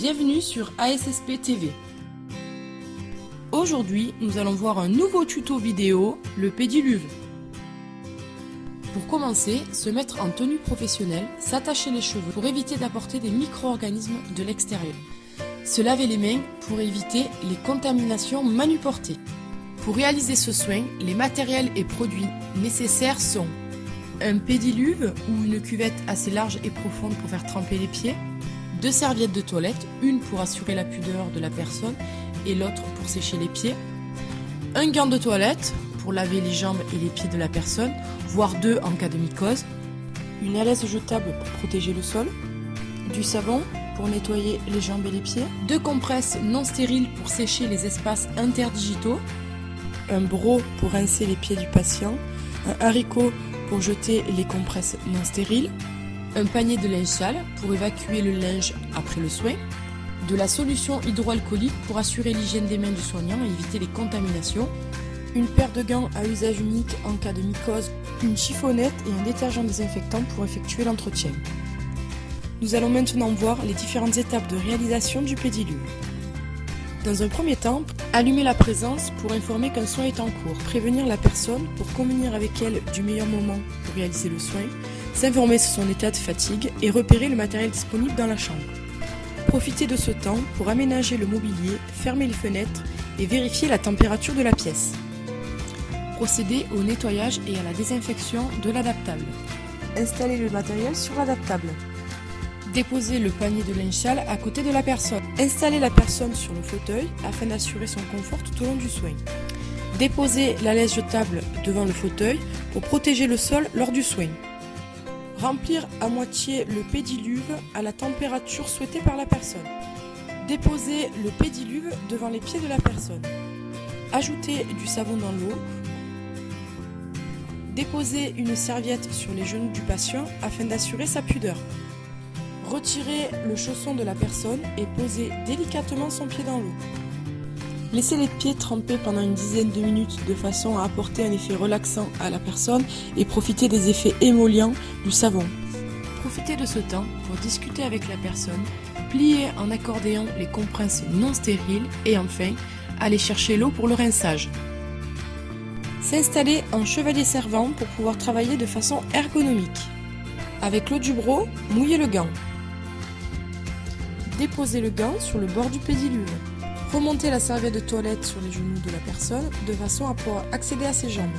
Bienvenue sur ASSP TV. Aujourd'hui, nous allons voir un nouveau tuto vidéo, le pédiluve. Pour commencer, se mettre en tenue professionnelle, s'attacher les cheveux pour éviter d'apporter des micro-organismes de l'extérieur. Se laver les mains pour éviter les contaminations manuportées. Pour réaliser ce soin, les matériels et produits nécessaires sont un pédiluve ou une cuvette assez large et profonde pour faire tremper les pieds, 2 serviettes de toilette, une pour assurer la pudeur de la personne et l'autre pour sécher les pieds, un gant de toilette pour laver les jambes et les pieds de la personne, voire 2 en cas de mycose, une alaise jetable pour protéger le sol, du savon pour nettoyer les jambes et les pieds, 2 compresses non stériles pour sécher les espaces interdigitaux, un broc pour rincer les pieds du patient, un haricot pour jeter les compresses non stériles, un panier de linge sale pour évacuer le linge après le soin, de la solution hydroalcoolique pour assurer l'hygiène des mains du soignant et éviter les contaminations, une paire de gants à usage unique en cas de mycose, une chiffonnette et un détergent désinfectant pour effectuer l'entretien. Nous allons maintenant voir les différentes étapes de réalisation du pédiluve. Dans un premier temps, allumer la présence pour informer qu'un soin est en cours, prévenir la personne pour convenir avec elle du meilleur moment pour réaliser le soin, s'informer sur son état de fatigue et repérer le matériel disponible dans la chambre. Profiter de ce temps pour aménager le mobilier, fermer les fenêtres et vérifier la température de la pièce. Procéder au nettoyage et à la désinfection de l'adaptable. Installer le matériel sur l'adaptable. Déposer le panier de linge sale à côté de la personne. Installer la personne sur le fauteuil afin d'assurer son confort tout au long du soin. Déposer la laisse jetable devant le fauteuil pour protéger le sol lors du soin. Remplir à moitié le pédiluve à la température souhaitée par la personne. Déposer le pédiluve devant les pieds de la personne. Ajouter du savon dans l'eau. Déposer une serviette sur les genoux du patient afin d'assurer sa pudeur. Retirer le chausson de la personne et poser délicatement son pied dans l'eau. Laissez les pieds tremper pendant une dizaine de minutes de façon à apporter un effet relaxant à la personne et profiter des effets émollients du savon. Profitez de ce temps pour discuter avec la personne, plier en accordéon les compresses non stériles et enfin, aller chercher l'eau pour le rinçage. S'installer en chevalier servant pour pouvoir travailler de façon ergonomique. Avec l'eau du broc, mouillez le gant. Déposez le gant sur le bord du pédiluve. Remontez la serviette de toilette sur les genoux de la personne de façon à pouvoir accéder à ses jambes.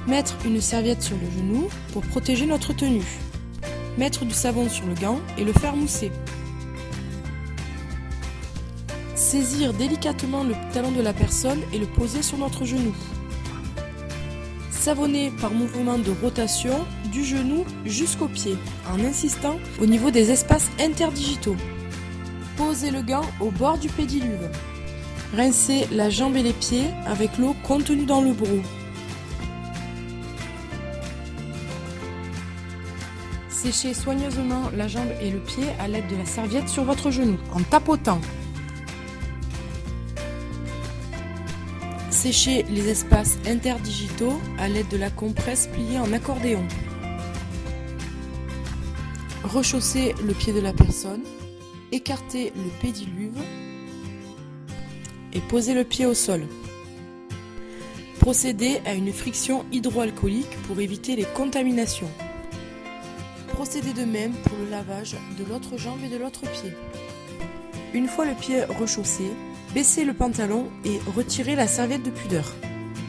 Mettre une serviette sur le genou pour protéger notre tenue. Mettre du savon sur le gant et le faire mousser. Saisir délicatement le talon de la personne et le poser sur notre genou. Savonner par mouvement de rotation du genou jusqu'au pied en insistant au niveau des espaces interdigitaux. Posez le gant au bord du pédiluve. Rincez la jambe et les pieds avec l'eau contenue dans le broc. Séchez soigneusement la jambe et le pied à l'aide de la serviette sur votre genou en tapotant. Séchez les espaces interdigitaux à l'aide de la compresse pliée en accordéon. Rechaussez le pied de la personne. Écartez le pédiluve et posez le pied au sol. Procédez à une friction hydroalcoolique pour éviter les contaminations. Procédez de même pour le lavage de l'autre jambe et de l'autre pied. Une fois le pied rechaussé, baissez le pantalon et retirez la serviette de pudeur.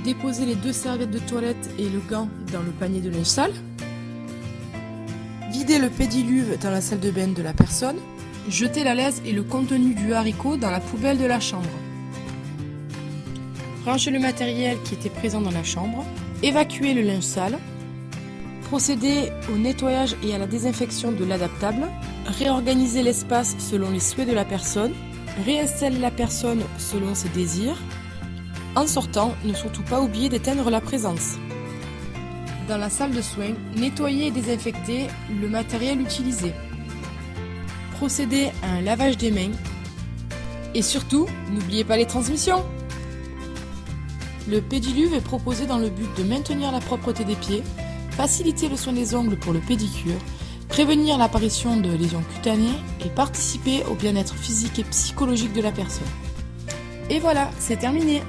Déposez les 2 serviettes de toilette et le gant dans le panier de linge sale. Videz le pédiluve dans la salle de bain de la personne. Jetez la laise et le contenu du haricot dans la poubelle de la chambre. Rangez le matériel qui était présent dans la chambre. Évacuez le linge sale. Procédez au nettoyage et à la désinfection de l'adaptable. Réorganisez l'espace selon les souhaits de la personne. Réinstallez la personne selon ses désirs. En sortant, ne surtout pas oublier d'éteindre la présence. Dans la salle de soins, nettoyez et désinfectez le matériel utilisé. Procédez à un lavage des mains. Et surtout, n'oubliez pas les transmissions. Le pédiluve est proposé dans le but de maintenir la propreté des pieds, faciliter le soin des ongles pour le pédicure, prévenir l'apparition de lésions cutanées et participer au bien-être physique et psychologique de la personne. Et voilà, c'est terminé.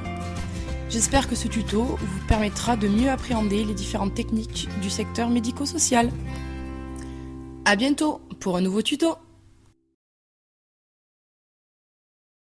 J'espère que ce tuto vous permettra de mieux appréhender les différentes techniques du secteur médico-social. À bientôt pour un nouveau tuto.